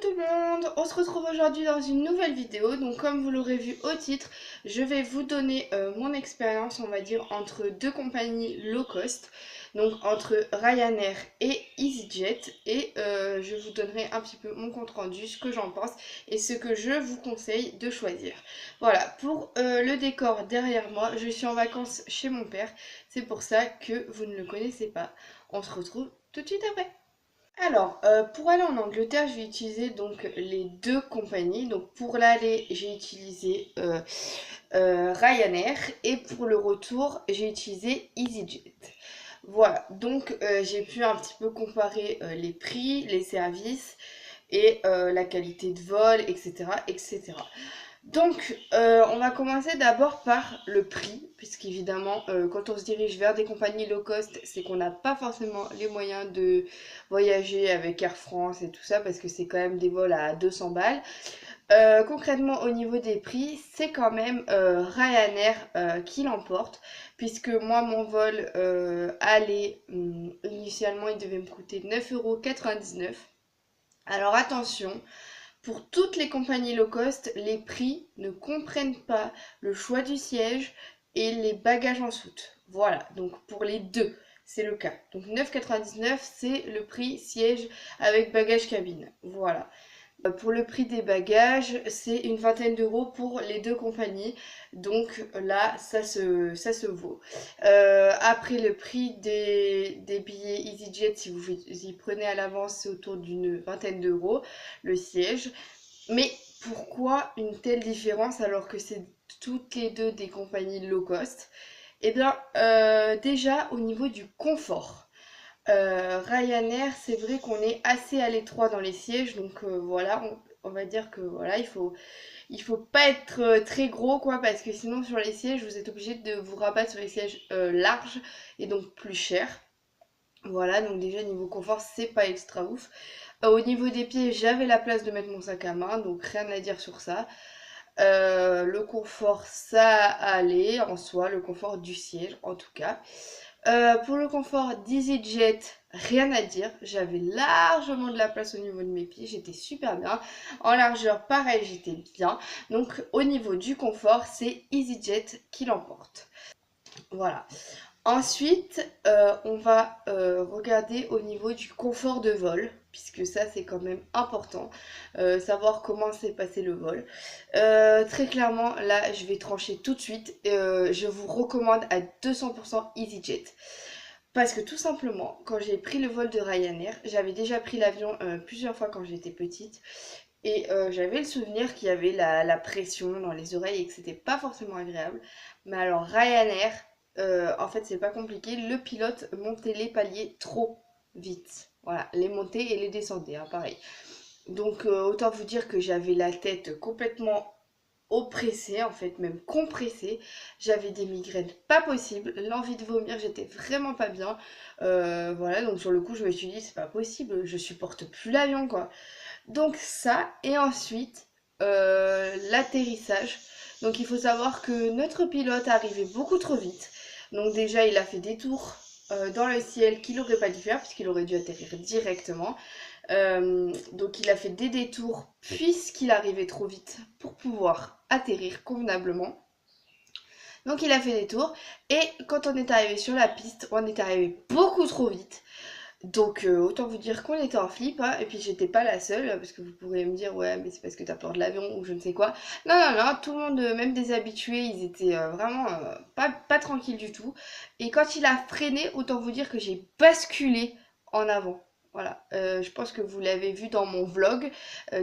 tout le monde, on se retrouve aujourd'hui dans une nouvelle vidéo. Donc comme vous l'aurez vu au titre, je vais vous donner mon expérience, on va dire, entre deux compagnies low cost. Donc entre Ryanair et EasyJet. Et je vous donnerai un petit peu mon compte rendu, ce que j'en pense et ce que je vous conseille de choisir. Voilà, pour le décor derrière moi, je suis en vacances chez mon père. C'est pour ça que vous ne le connaissez pas. On se retrouve tout de suite après. Alors, pour aller en Angleterre, je vais utiliser donc les deux compagnies. Donc pour l'aller, j'ai utilisé Ryanair et pour le retour, j'ai utilisé EasyJet. Voilà, donc j'ai pu un petit peu comparer les prix, les services et la qualité de vol, etc., etc. Donc, on va commencer d'abord par le prix, puisqu'évidemment, quand on se dirige vers des compagnies low cost, c'est qu'on n'a pas forcément les moyens de voyager avec Air France et tout ça, parce que c'est quand même des vols à 200 balles. Concrètement, au niveau des prix, c'est quand même Ryanair qui l'emporte, puisque moi, mon vol aller, initialement, il devait me coûter 9,99 €. Alors attention, pour toutes les compagnies low cost, les prix ne comprennent pas le choix du siège et les bagages en soute. Voilà, donc pour les deux, c'est le cas. Donc 9,99 €, c'est le prix siège avec bagage cabine. Voilà. Pour le prix des bagages, c'est une vingtaine d'euros pour les deux compagnies. Donc là, ça se vaut. Après, le prix des billets EasyJet, si vous y prenez à l'avance, c'est autour d'une vingtaine d'euros le siège. Mais pourquoi une telle différence alors que c'est toutes les deux des compagnies low cost? Eh bien, déjà au niveau du confort. Ryanair, c'est vrai qu'on est assez à l'étroit dans les sièges, donc voilà, on va dire que voilà, il faut pas être très gros quoi, parce que sinon sur les sièges, vous êtes obligé de vous rabattre sur les sièges larges et donc plus chers. Voilà, donc déjà niveau confort, c'est pas extra ouf. Au niveau des pieds, j'avais la place de mettre mon sac à main, donc rien à dire sur ça. Le confort, ça allait en soi, le confort du siège en tout cas. Pour le confort d'EasyJet, rien à dire. J'avais largement de la place au niveau de mes pieds, j'étais super bien. En largeur, pareil, j'étais bien. Donc au niveau du confort, c'est EasyJet qui l'emporte. Voilà. Ensuite, on va regarder au niveau du confort de vol, puisque ça c'est quand même important, savoir comment s'est passé le vol. Très clairement, là je vais trancher tout de suite, je vous recommande à 200% EasyJet. Parce que tout simplement, quand j'ai pris le vol de Ryanair, j'avais déjà pris l'avion plusieurs fois quand j'étais petite, et j'avais le souvenir qu'il y avait la pression dans les oreilles et que c'était pas forcément agréable. Mais alors Ryanair, en fait c'est pas compliqué, le pilote montait les paliers trop vite. Voilà, les montées et les descendait, hein, pareil. Donc autant vous dire que j'avais la tête complètement oppressée, en fait même compressée. J'avais des migraines pas possibles, l'envie de vomir, j'étais vraiment pas bien. Voilà, donc sur le coup je me suis dit c'est pas possible, je supporte plus l'avion quoi. Donc ça, et ensuite l'atterrissage. Donc il faut savoir que notre pilote arrivait beaucoup trop vite. Donc déjà il a fait des tours dans le ciel qu'il n'aurait pas dû faire puisqu'il aurait dû atterrir directement. Donc il a fait des détours puisqu'il arrivait trop vite pour pouvoir atterrir convenablement. Donc il a fait des tours et quand on est arrivé sur la piste, on est arrivé beaucoup trop vite. Donc autant vous dire qu'on était en flip, hein, et puis j'étais pas la seule, parce que vous pourriez me dire ouais mais c'est parce que t'as peur de l'avion ou je ne sais quoi. Non non non, tout le monde, même des habitués, ils étaient vraiment pas tranquilles du tout. Et quand il a freiné, autant vous dire que j'ai basculé en avant. Voilà, je pense que vous l'avez vu dans mon vlog,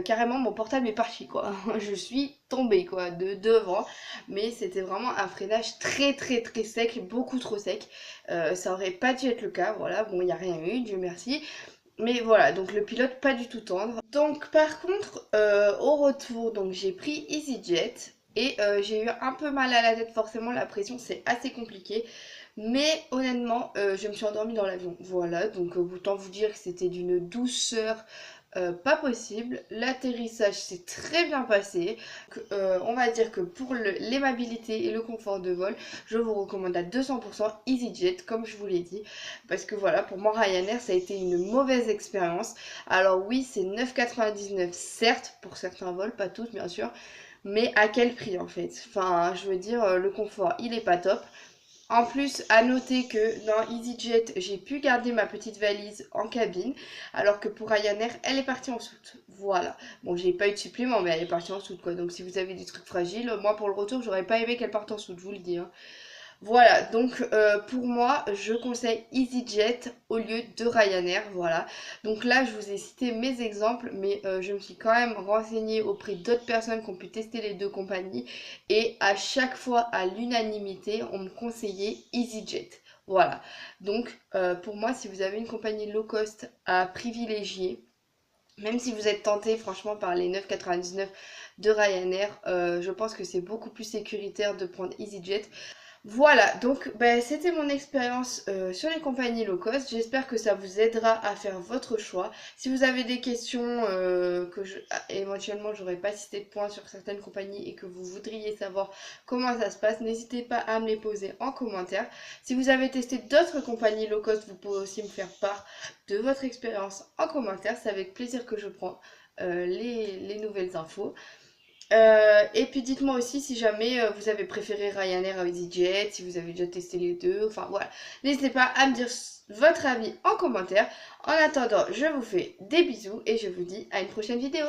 carrément mon portable est parti quoi. Je suis tombée quoi, de devant, mais c'était vraiment un freinage très très très sec, beaucoup trop sec. Ça aurait pas dû être le cas, voilà, bon, il n'y a rien eu, Dieu merci. Mais voilà, donc le pilote pas du tout tendre. Donc par contre, au retour, donc j'ai pris EasyJet et j'ai eu un peu mal à la tête, forcément la pression c'est assez compliqué. Mais honnêtement, je me suis endormie dans l'avion. Voilà, donc autant vous dire que c'était d'une douceur pas possible. L'atterrissage s'est très bien passé. On va dire que pour l'aimabilité et le confort de vol, je vous recommande à 200% EasyJet, comme je vous l'ai dit. Parce que voilà, pour moi, Ryanair, ça a été une mauvaise expérience. Alors oui, c'est 9,99 certes, pour certains vols, pas tous bien sûr. Mais à quel prix en fait? Enfin, je veux dire, le confort, il est pas top. En plus, à noter que dans EasyJet, j'ai pu garder ma petite valise en cabine, alors que pour Ryanair, elle est partie en soute. Voilà. Bon, j'ai pas eu de supplément, mais elle est partie en soute, quoi. Donc, si vous avez des trucs fragiles, moi, pour le retour, j'aurais pas aimé qu'elle parte en soute, je vous le dis, hein. Voilà, donc pour moi, je conseille EasyJet au lieu de Ryanair, voilà. Donc là, je vous ai cité mes exemples, mais je me suis quand même renseignée auprès d'autres personnes qui ont pu tester les deux compagnies. Et à chaque fois, à l'unanimité, on me conseillait EasyJet. Voilà, donc pour moi, si vous avez une compagnie low cost à privilégier, même si vous êtes tenté franchement par les 9,99 de Ryanair, je pense que c'est beaucoup plus sécuritaire de prendre EasyJet. Voilà, donc ben, c'était mon expérience sur les compagnies low cost. J'espère que ça vous aidera à faire votre choix. Si vous avez des questions éventuellement j'aurais pas cité de points sur certaines compagnies et que vous voudriez savoir comment ça se passe, n'hésitez pas à me les poser en commentaire. Si vous avez testé d'autres compagnies low cost, vous pouvez aussi me faire part de votre expérience en commentaire. C'est avec plaisir que je prends les nouvelles infos. Et puis dites-moi aussi si jamais vous avez préféré Ryanair à EasyJet, si vous avez déjà testé les deux, enfin voilà. N'hésitez pas à me dire votre avis en commentaire. En attendant, je vous fais des bisous et je vous dis à une prochaine vidéo.